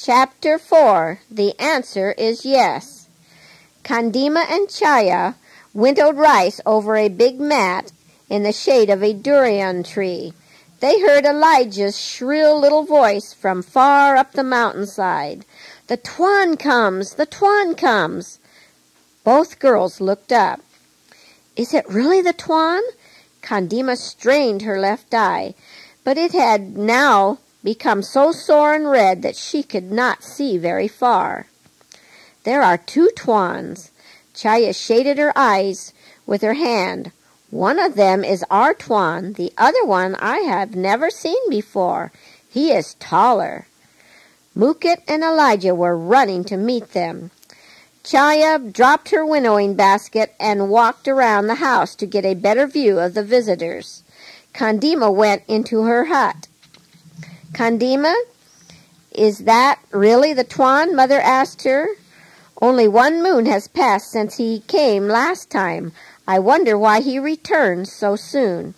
Chapter 4. The answer is yes. Kandima and Chaya windowed rice over a big mat in the shade of a durian tree. They heard Elijah's shrill little voice from far up the mountainside. "The Tuan comes! The Tuan comes!" Both girls looked up. "Is it really the Tuan?" Kandima strained her left eye, but it had now become so sore and red that she could not see very far. "There are two Tuans." Chaya shaded her eyes with her hand. "One of them is our Tuan. The other one I have never seen before. He is taller." Mukit and Elijah were running to meet them. Chaya dropped her winnowing basket and walked around the house to get a better view of the visitors. Kandima went into her hut. "Kandima, is that really the Tuan?" Mother asked her. "Only 1 moon has passed since he came last time. I wonder why he returns so soon."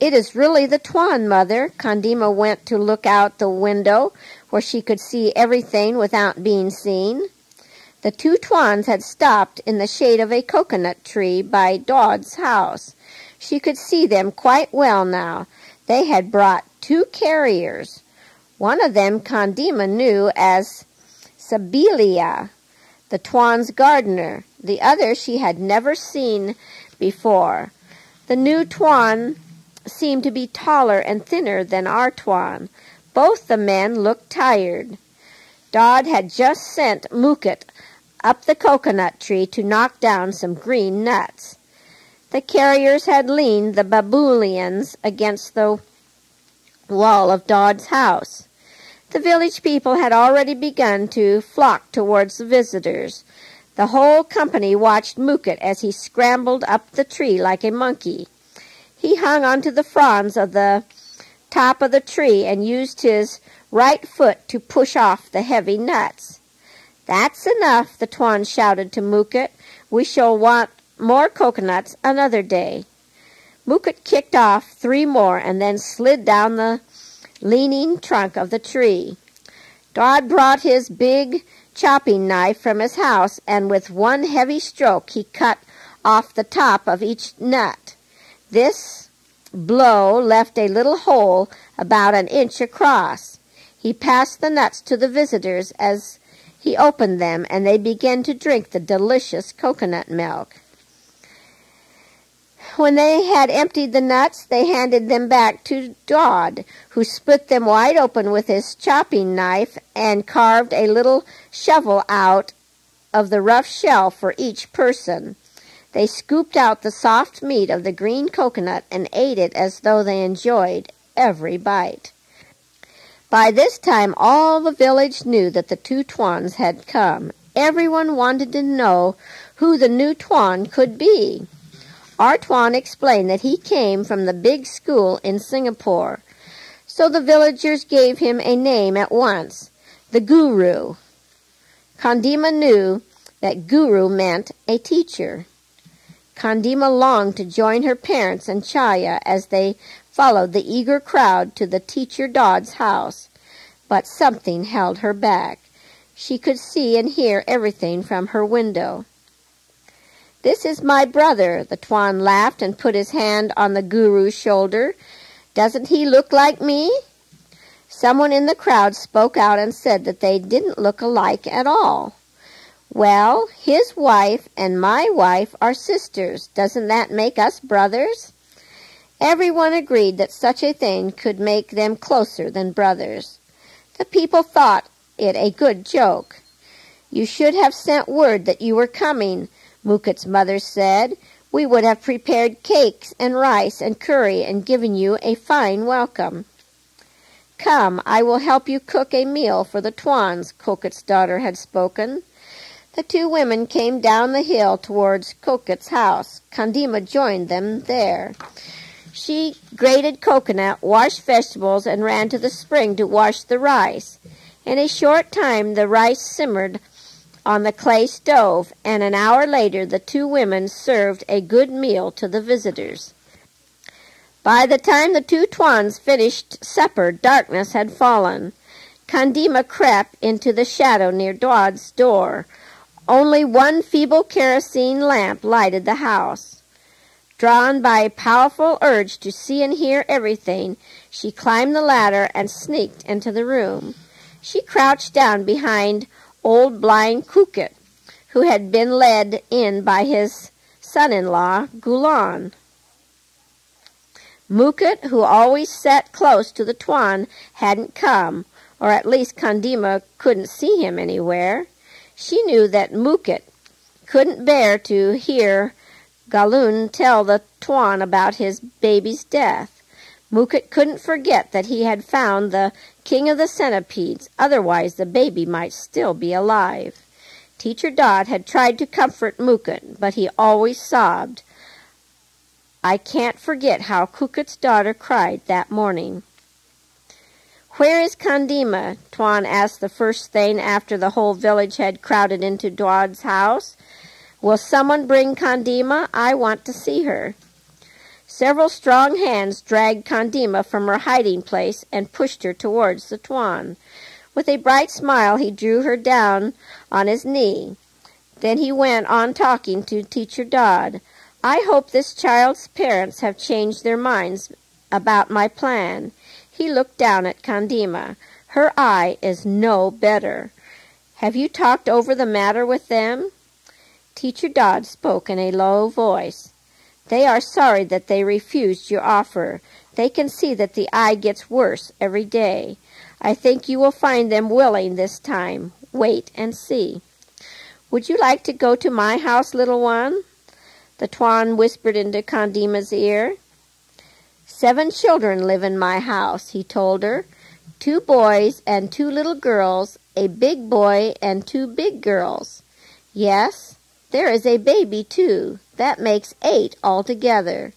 "It is really the Tuan, Mother." Kandima went to look out the window where she could see everything without being seen. The 2 Tuans had stopped in the shade of a coconut tree by Dod's house. She could see them quite well now. They had brought 2 carriers. One of them Kandima knew as Sibilia, the Tuan's gardener. The other she had never seen before. The new Tuan seemed to be taller and thinner than our Tuan. Both the men looked tired. Dodd had just sent Mukit up the coconut tree to knock down some green nuts. The carriers had leaned the babulians against the wall of Dodd's house. The village people had already begun to flock towards the visitors. The whole company watched Mukit as he scrambled up the tree like a monkey. He hung onto the fronds of the top of the tree and used his right foot to push off the heavy nuts. "That's enough," the Tuan shouted to Mukit. "We shall want more coconuts another day." Mukit kicked off 3 more and then slid down the leaning trunk of the tree. Dodd brought his big chopping knife from his house, and with one heavy stroke he cut off the top of each nut. This blow left a little hole about 1 inch across. He passed the nuts to the visitors as he opened them, and they began to drink the delicious coconut milk. When they had emptied the nuts, they handed them back to Dodd, who split them wide open with his chopping knife and carved a little shovel out of the rough shell for each person. They scooped out the soft meat of the green coconut and ate it as though they enjoyed every bite. By this time, all the village knew that the 2 Tuans had come. Everyone wanted to know who the new Tuan could be. Our Tuan explained that he came from the big school in Singapore, so the villagers gave him a name at once, the Guru. Kandima knew that Guru meant a teacher. Kandima longed to join her parents and Chaya as they followed the eager crowd to the teacher Dodd's house, but something held her back. She could see and hear everything from her window. "This is my brother," the Tuan laughed and put his hand on the Guru's shoulder. "Doesn't he look like me?" Someone in the crowd spoke out and said that they didn't look alike at all. "Well, his wife and my wife are sisters. Doesn't that make us brothers?" Everyone agreed that such a thing could make them closer than brothers. The people thought it a good joke. "You should have sent word that you were coming," Mukit's mother said. "We would have prepared cakes and rice and curry and given you a fine welcome." "Come, I will help you cook a meal for the Tuans," Kokit's daughter had spoken. The 2 women came down the hill towards Kokit's house. Kandima joined them there. She grated coconut, washed vegetables, and ran to the spring to wash the rice. In a short time the rice simmered on the clay stove, and an hour later the 2 women served a good meal to the visitors. By the time the 2 Tuans finished supper, darkness had fallen. Kandima crept into the shadow near Dod's door. Only one feeble kerosene lamp lighted the house. Drawn by a powerful urge to see and hear everything, she climbed the ladder and sneaked into the room. She crouched down behind old blind Kukit, who had been led in by his son-in-law, Gulan. Mukit, who always sat close to the Tuan, hadn't come, or at least Kandima couldn't see him anywhere. She knew that Mukit couldn't bear to hear Galun tell the Tuan about his baby's death. Mukit couldn't forget that he had found the king of the centipedes, otherwise the baby might still be alive. Teacher Dot had tried to comfort Mukit, but he always sobbed. I can't forget how Kukit's daughter cried that morning. Where is Kandima? Tuan asked the first thing after the whole village had crowded into Dod's house. Will someone bring Kandima? I want to see her. Several strong hands dragged Kandima from her hiding place and pushed her towards the Tuan. With a bright smile, he drew her down on his knee. Then he went on talking to Teacher Dodd. I hope this child's parents have changed their minds about my plan. He looked down at Kandima. Her eye is no better. Have you talked over the matter with them? Teacher Dodd spoke in a low voice. They are sorry that they refused your offer. They can see that the eye gets worse every day. I think you will find them willing this time. Wait and see. Would you like to go to my house, little one? The Tuan whispered into Kandima's ear. 7 children live in my house, he told her. 2 boys and 2 little girls, a big boy and 2 big girls. Yes, there is a baby, too. That makes 8 altogether.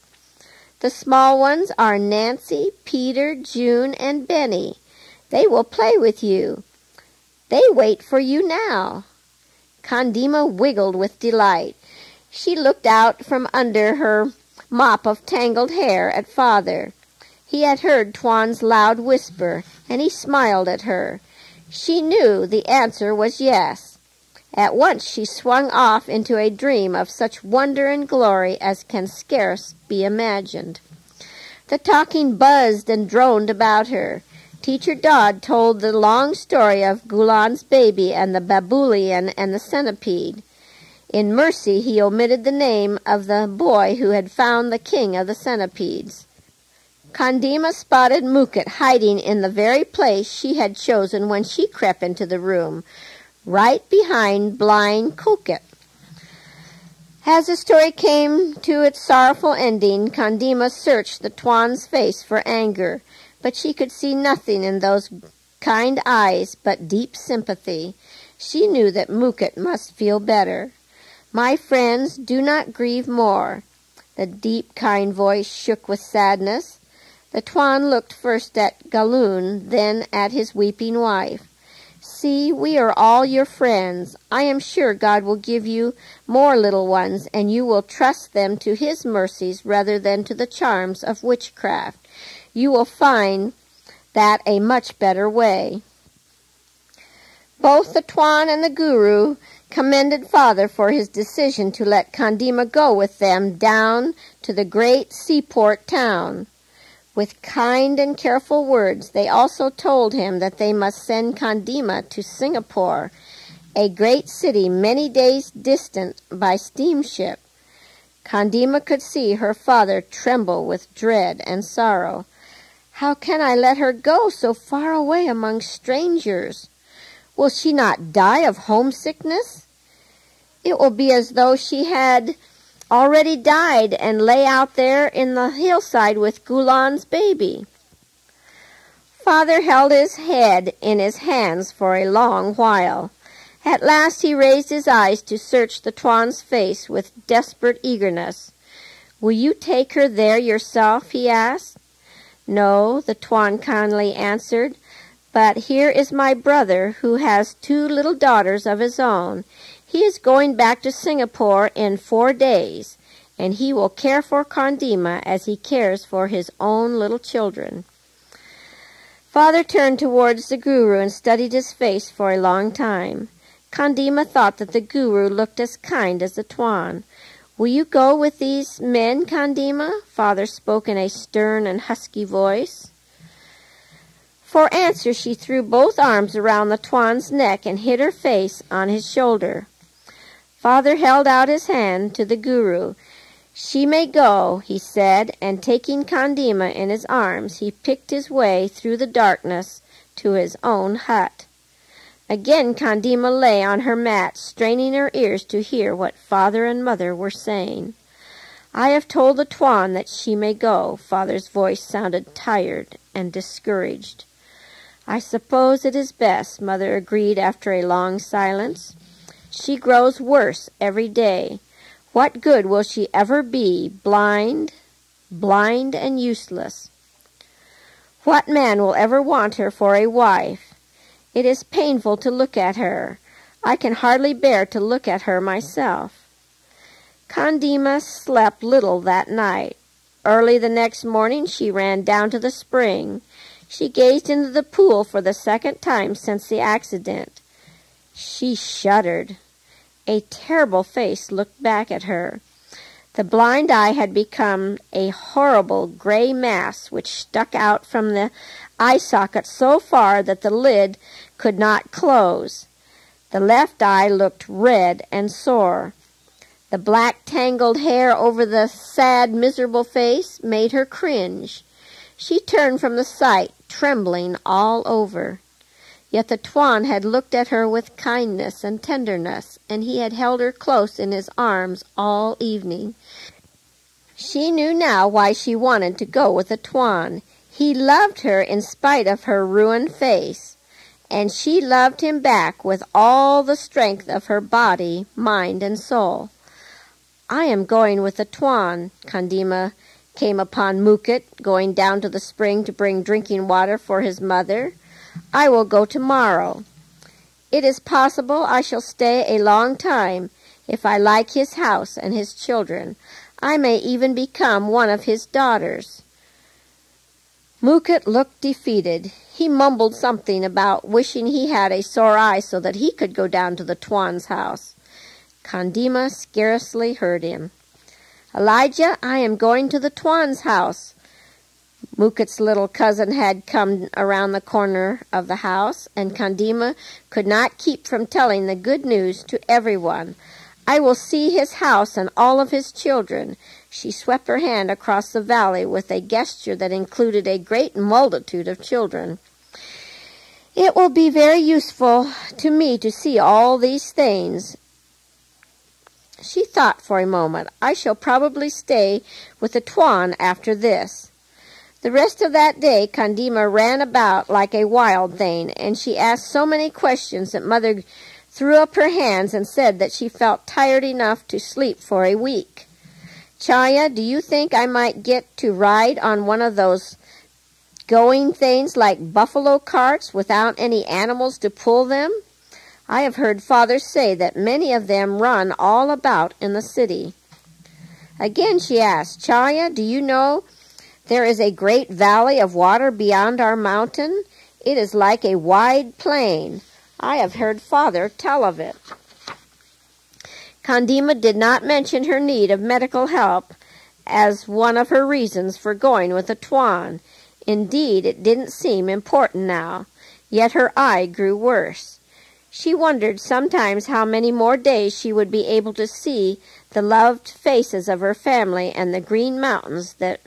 The small ones are Nancy, Peter, June, and Benny. They will play with you. They wait for you now. Kandima wiggled with delight. She looked out from under her mop of tangled hair at Father. He had heard Tuan's loud whisper, and he smiled at her. She knew the answer was yes. At once she swung off into a dream of such wonder and glory as can scarce be imagined. The talking buzzed and droned about her. Teacher Dodd told the long story of Gulan's baby and the babulian and the centipede. In mercy, he omitted the name of the boy who had found the king of the centipedes. Kandima spotted Mukit hiding in the very place she had chosen when she crept into the room, right behind blind Kukit. As the story came to its sorrowful ending, Kandima searched the Tuan's face for anger, but she could see nothing in those kind eyes but deep sympathy. She knew that Mukit must feel better. My friends, do not grieve more. The deep, kind voice shook with sadness. The Tuan looked first at Galun, then at his weeping wife. See, we are all your friends. I am sure God will give you more little ones, and you will trust them to his mercies rather than to the charms of witchcraft. You will find that a much better way. Both the Tuan and the Guru commended Father for his decision to let Kandima go with them down to the great seaport town. With kind and careful words, they also told him that they must send Kandima to Singapore, a great city many days distant by steamship. Kandima could see her father tremble with dread and sorrow. How can I let her go so far away among strangers? Will she not die of homesickness? It will be as though she had already died and lay out there in the hillside with Gulan's baby. Father held his head in his hands for a long while. At last he raised his eyes to search the Tuan's face with desperate eagerness. Will you take her there yourself? He asked. No, the Tuan kindly answered, but here is my brother who has 2 little daughters of his own. He is going back to Singapore in 4 days, and he will care for Kandima as he cares for his own little children. Father turned towards the guru and studied his face for a long time. Kandima thought that the guru looked as kind as the Thorn. "Will you go with these men, Kandima?" Father spoke in a stern and husky voice. For answer, she threw both arms around the Thorn's neck and hid her face on his shoulder. Father held out his hand to the guru. "She may go," he said, and taking Kandima in his arms, he picked his way through the darkness to his own hut. Again Kandima lay on her mat, straining her ears to hear what Father and Mother were saying. "I have told the Thorn that she may go." Father's voice sounded tired and discouraged. "I suppose it is best," Mother agreed after a long silence. "She grows worse every day. What good will she ever be, blind and useless? What man will ever want her for a wife? It is painful to look at her. I can hardly bear to look at her myself." Kandima slept little that night. Early the next morning she ran down to the spring. She gazed into the pool for the second time since the accident. She shuddered. A terrible face looked back at her. The blind eye had become a horrible gray mass which stuck out from the eye socket so far that the lid could not close. The left eye looked red and sore. The black tangled hair over the sad, miserable face made her cringe. She turned from the sight, trembling all over. Yet the Thorn had looked at her with kindness and tenderness, and he had held her close in his arms all evening. She knew now why she wanted to go with the Thorn. He loved her in spite of her ruined face, and she loved him back with all the strength of her body, mind, and soul. "I am going with the Thorn." Kandima came upon Mukit going down to the spring to bring drinking water for his mother. "I will go tomorrow. It is possible I shall stay a long time if I like his house and his children. I may even become one of his daughters." Mukit looked defeated. He mumbled something about wishing he had a sore eye so that he could go down to the Thorn's house. Kandima scarcely heard him. "Elijah, I am going to the Thorn's house." Mukit's little cousin had come around the corner of the house, and Kandima could not keep from telling the good news to everyone. "I will see his house and all of his children." She swept her hand across the valley with a gesture that included a great multitude of children. "It will be very useful to me to see all these things." She thought for a moment. "I shall probably stay with the Thorn after this." The rest of that day Kandima ran about like a wild thing, and she asked so many questions that Mother threw up her hands and said that she felt tired enough to sleep for a week. "Chaya, do you think I might get to ride on one of those going things like buffalo carts without any animals to pull them? I have heard Father say that many of them run all about in the city." Again she asked, "Chaya, do you know there is a great valley of water beyond our mountain? It is like a wide plain. I have heard Father tell of it." Kandima did not mention her need of medical help as one of her reasons for going with the Thorn. Indeed, it didn't seem important now, yet her eye grew worse. She wondered sometimes how many more days she would be able to see the loved faces of her family and the green mountains that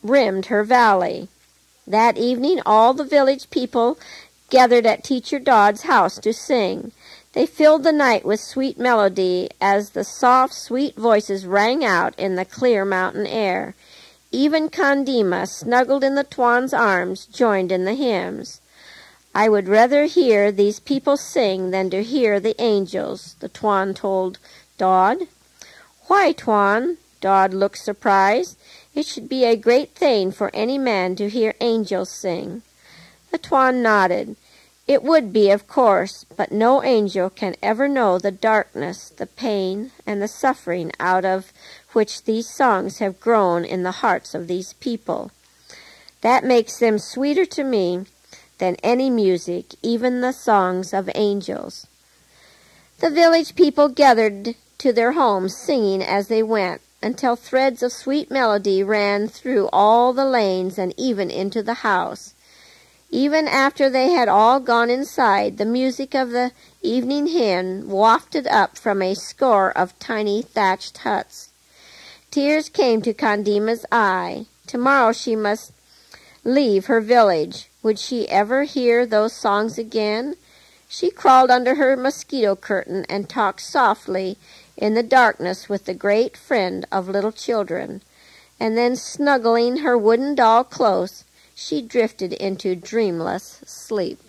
rimmed her valley. That evening all the village people gathered at Teacher Dodd's house to sing. They filled the night with sweet melody as the soft, sweet voices rang out in the clear mountain air. Even Kandima, snuggled in the Thorn's arms, joined in the hymns. "I would rather hear these people sing than to hear the angels," the Thorn told Dodd. "Why, Thorn?" Dodd looked surprised. "It should be a great thing for any man to hear angels sing." The Thorn nodded. "It would be, of course, but no angel can ever know the darkness, the pain, and the suffering out of which these songs have grown in the hearts of these people." That makes them sweeter to me than any music, even the songs of angels." The village people gathered to their homes, singing as they went, until threads of sweet melody ran through all the lanes and even into the house. Even after they had all gone inside, the music of the evening hymn wafted up from a score of tiny thatched huts. Tears came to Candima's eye. Tomorrow she must leave her village. Would she ever hear those songs again? She crawled under her mosquito curtain and talked softly in the darkness with the great friend of little children, and then, snuggling her wooden doll close, she drifted into dreamless sleep.